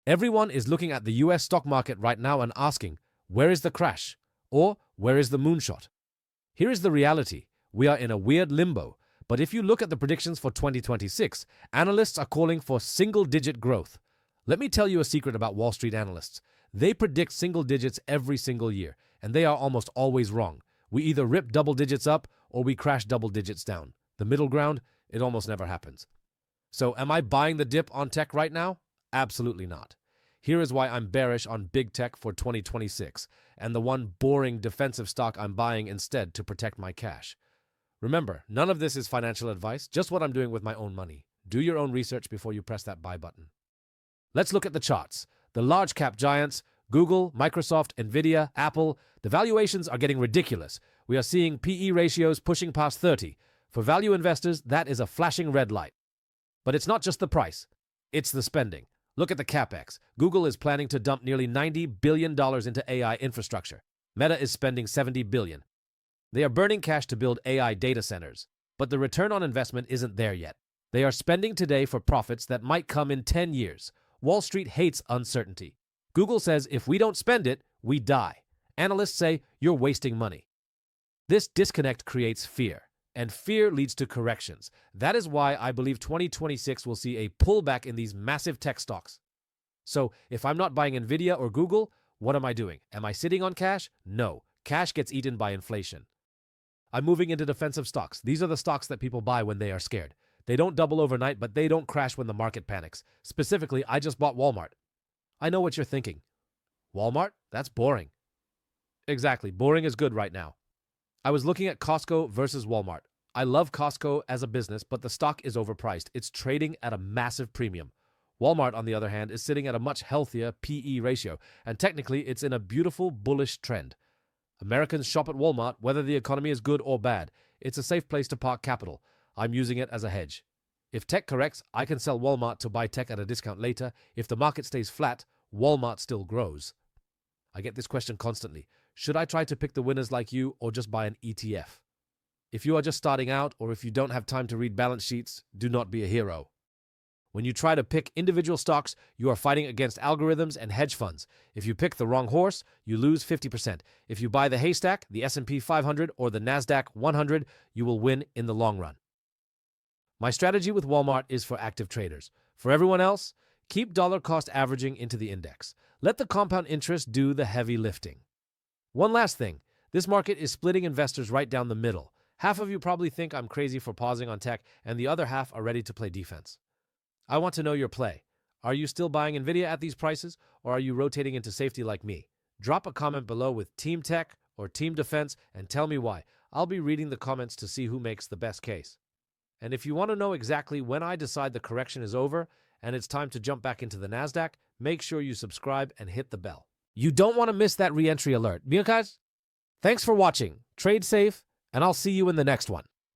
Everyone is looking at the US stock market right now and asking, where is the crash? Or where is the moonshot? Here is the reality. We are in a weird limbo. But if you look at the predictions for 2026, analysts are calling for single-digit growth. Let me tell you a secret about Wall Street analysts. They predict single digits every single year, and they are almost always wrong. We either rip double digits up or we crash double digits down. The middle ground, it almost never happens. So am I buying the dip on tech right now? Absolutely not. Here is why I'm bearish on big tech for 2026, and the one boring defensive stock I'm buying instead to protect my cash. Remember, none of this is financial advice, just what I'm doing with my own money. Do your own research before you press that buy button. Let's look at the charts. The large cap giants, Google, Microsoft, NVIDIA, Apple, the valuations are getting ridiculous. We are seeing PE ratios pushing past 30. For value investors, that is a flashing red light. But it's not just the price, it's the spending. Look at the CapEx. Google is planning to dump nearly $90 billion into AI infrastructure. Meta is spending $70 billion. They are burning cash to build AI data centers, but the return on investment isn't there yet. They are spending today for profits that might come in 10 years. Wall Street hates uncertainty. Google says if we don't spend it, we die. Analysts say you're wasting money. This disconnect creates fear, and fear leads to corrections. That is why I believe 2026 will see a pullback in these massive tech stocks. So if I'm not buying NVIDIA or Google, what am I doing? Am I sitting on cash? No. Cash gets eaten by inflation. I'm moving into defensive stocks. These are the stocks that people buy when they are scared. They don't double overnight, but they don't crash when the market panics. Specifically, I just bought Walmart. I know what you're thinking. Walmart? That's boring. Exactly. Boring is good right now. I was looking at Costco versus Walmart. I love Costco as a business, but the stock is overpriced. It's trading at a massive premium. Walmart, on the other hand, is sitting at a much healthier PE ratio, and technically it's in a beautiful bullish trend. Americans shop at Walmart whether the economy is good or bad. It's a safe place to park capital. I'm using it as a hedge. If tech corrects, I can sell Walmart to buy tech at a discount later. If the market stays flat, Walmart still grows. I get this question constantly. Should I try to pick the winners like you or just buy an ETF? If you are just starting out or if you don't have time to read balance sheets, do not be a hero. When you try to pick individual stocks, you are fighting against algorithms and hedge funds. If you pick the wrong horse, you lose 50%. If you buy the haystack, the S&P 500, or the NASDAQ 100, you will win in the long run. My strategy with Walmart is for active traders. For everyone else, keep dollar cost averaging into the index. Let the compound interest do the heavy lifting. One last thing. This market is splitting investors right down the middle. Half of you probably think I'm crazy for pausing on tech, and the other half are ready to play defense. I want to know your play. Are you still buying NVIDIA at these prices, or are you rotating into safety like me? Drop a comment below with Team Tech or Team Defense and tell me why. I'll be reading the comments to see who makes the best case. And if you want to know exactly when I decide the correction is over and it's time to jump back into the NASDAQ, make sure you subscribe and hit the bell. You don't want to miss that re-entry alert. Guys, thanks for watching. Trade safe, and I'll see you in the next one.